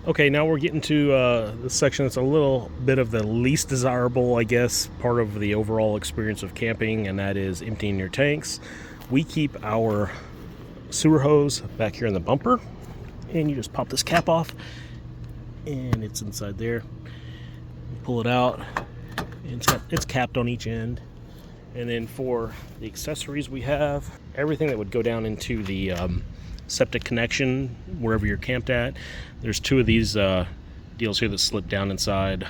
Okay, now we're getting to the section that's a little bit of the least desirable, I guess, part of the overall experience of camping, and that is emptying your tanks. We keep our sewer hose back here in the bumper, and you just pop this cap off, and it's inside there. You pull it out, and it's capped on each end. And then for the accessories we have, everything that would go down into the septic connection wherever you're camped at. There's two of these deals here that slip down inside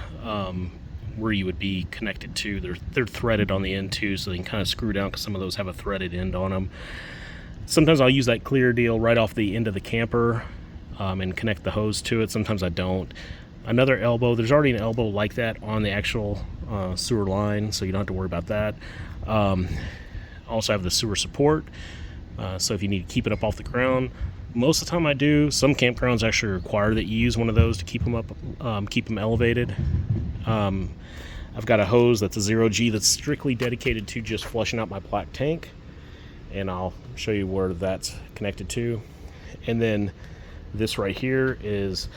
where you would be connected to. They're threaded on the end too, so they can kind of screw down because some of those have a threaded end on them. Sometimes I'll use that clear deal right off the end of the camper and connect the hose to it. Sometimes I don't. Another elbow, there's already an elbow like that on the actual sewer line, so you don't have to worry about that. Also have the sewer support, so if you need to keep it up off the ground. Most of the time I do. Some campgrounds actually require that you use one of those to keep them up, keep them elevated. I've got a hose that's a 0G that's strictly dedicated to just flushing out my black tank, and I'll show you where that's connected to. And then this right here is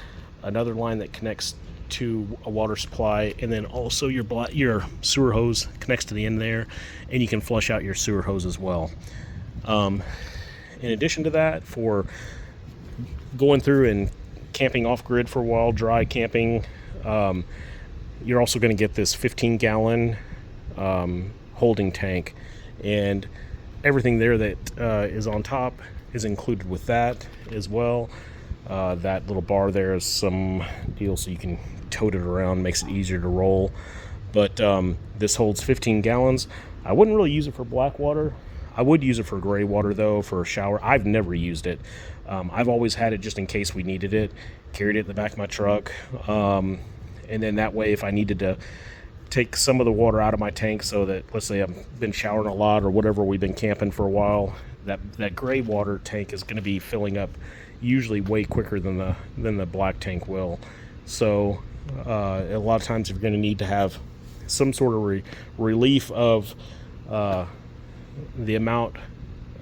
another line that connects to a water supply, and then also your sewer hose connects to the end there, and you can flush out your sewer hose as well. In addition to that, for going through and camping off-grid for a while, dry camping, you're also going to get this 15-gallon holding tank, and everything there that is on top is included with that as well. That little bar there is some deal so you can tote it around, makes it easier to roll. But this holds 15 gallons. I wouldn't really use it for black water. I would use it for gray water though, for a shower. I've never used it. I've always had it just in case we needed it. Carried it in the back of my truck. And then that way, if I needed to take some of the water out of my tank so that, let's say I've been showering a lot or whatever, we've been camping for a while, that gray water tank is going to be filling up usually way quicker than the black tank will. So a lot of times if you're going to need to have some sort of relief of the amount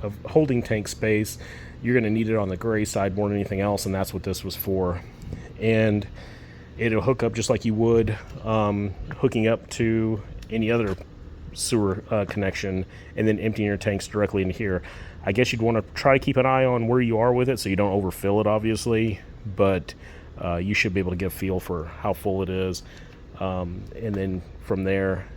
of holding tank space, you're going to need it on the gray side more than anything else, and that's what this was for. And it'll hook up just like you would hooking up to any other sewer connection, and then emptying your tanks directly in here. I guess you'd want to try to keep an eye on where you are with it so you don't overfill it, obviously, but you should be able to get a feel for how full it is. And then from there,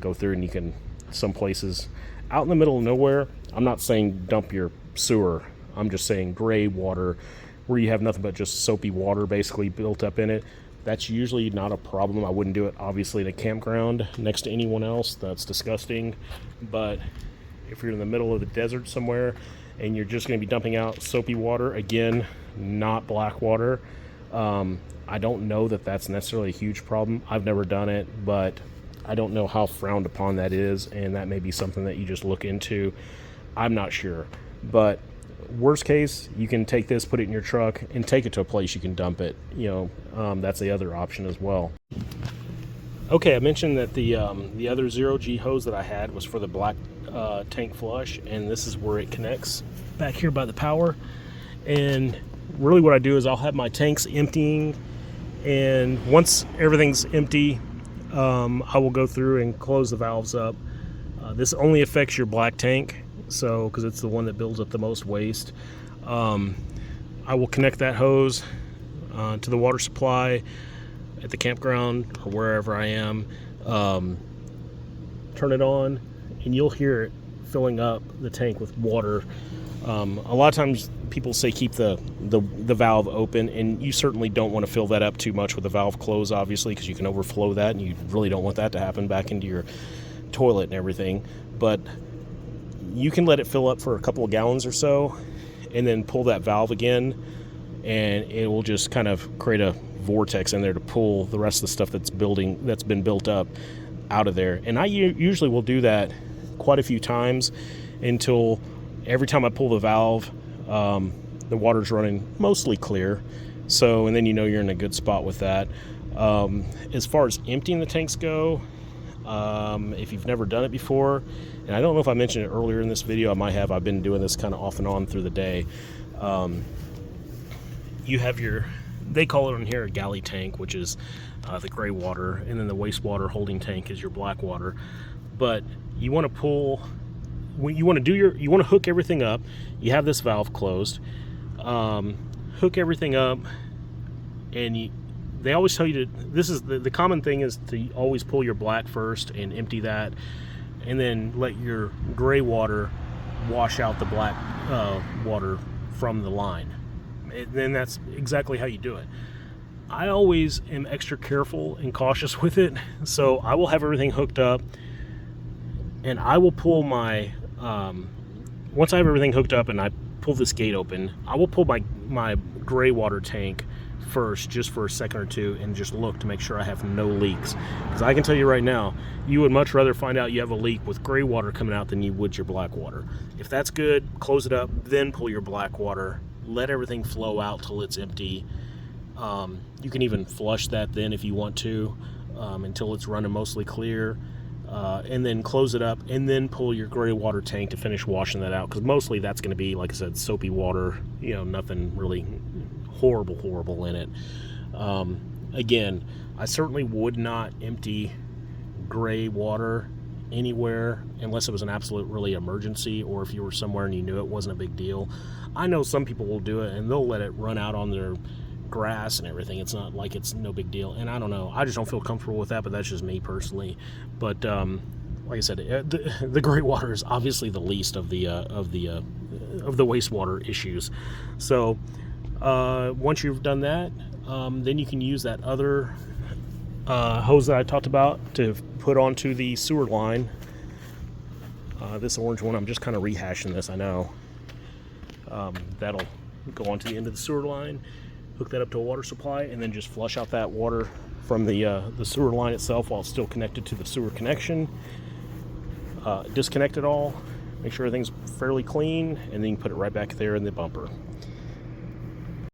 go through, and you can, some places out in the middle of nowhere, I'm not saying dump your sewer, I'm just saying gray water where you have nothing but just soapy water basically built up in it. That's usually not a problem. I wouldn't do it obviously in a campground next to anyone else. That's disgusting. But if you're in the middle of the desert somewhere and you're just going to be dumping out soapy water, again, not black water, I don't know that that's necessarily a huge problem. I've never done it, but I don't know how frowned upon that is, and that may be something that you just look into. I'm not sure. But worst case, you can take this, put it in your truck, and take it to a place you can dump it. That's the other option as well. Okay, I mentioned that the other 0G hose that I had was for the black tank flush, and this is where it connects back here by the power. And really what I do is I'll have my tanks emptying, and once everything's empty, I will go through and close the valves up. This only affects your black tank, so because it's the one that builds up the most waste. I will connect that hose to the water supply at the campground or wherever I am, turn it on, and you'll hear it filling up the tank with water. A lot of times people say keep the valve open, and you certainly don't want to fill that up too much with the valve closed, obviously, because you can overflow that, and you really don't want that to happen back into your toilet and everything. But you can let it fill up for a couple of gallons or so, and then pull that valve again, and it will just kind of create a vortex in there to pull the rest of the stuff that's been built up out of there. And I usually will do that quite a few times until every time I pull the valve, the water's running mostly clear. So, and then you're in a good spot with that. As far as emptying the tanks go, if you've never done it before, and I don't know if I mentioned it earlier in this video, I might have. I've been doing this kind of off and on through the day. You have your they call it on here a galley tank, which is the gray water, and then the wastewater holding tank is your black water. But you want to pull, you want to hook everything up. You have this valve closed, hook everything up, and they always tell you to, this is the common thing is to always pull your black first and empty that, and then let your gray water wash out the black water from the line. And then that's exactly how you do it. I always am extra careful and cautious with it, so I will have everything hooked up, and I will pull my once I have everything hooked up and I pull this gate open, I will pull my gray water tank first, just for a second or two, and just look to make sure I have no leaks. Because I can tell you right now, you would much rather find out you have a leak with gray water coming out than you would your black water. If that's good, close it up, then pull your black water, let everything flow out till it's empty. You can even flush that then if you want to, until it's running mostly clear, and then close it up, and then pull your gray water tank to finish washing that out, because mostly that's going to be, like I said, soapy water, nothing really horrible in it. Again, I certainly would not empty gray water anywhere unless it was an absolute really emergency, or if you were somewhere and you knew it wasn't a big deal. I know some people will do it and they'll let it run out on their grass and everything. It's not like it's no big deal, and I don't know, I just don't feel comfortable with that, but that's just me personally. But like I said, the gray water is obviously the least of the wastewater issues. So once you've done that, then you can use that other hose that I talked about to put onto the sewer line. This orange one, I'm just kind of rehashing this, I know. That'll go onto the end of the sewer line, hook that up to a water supply, and then just flush out that water from the sewer line itself while it's still connected to the sewer connection. Disconnect it all, make sure everything's fairly clean, and then you can put it right back there in the bumper.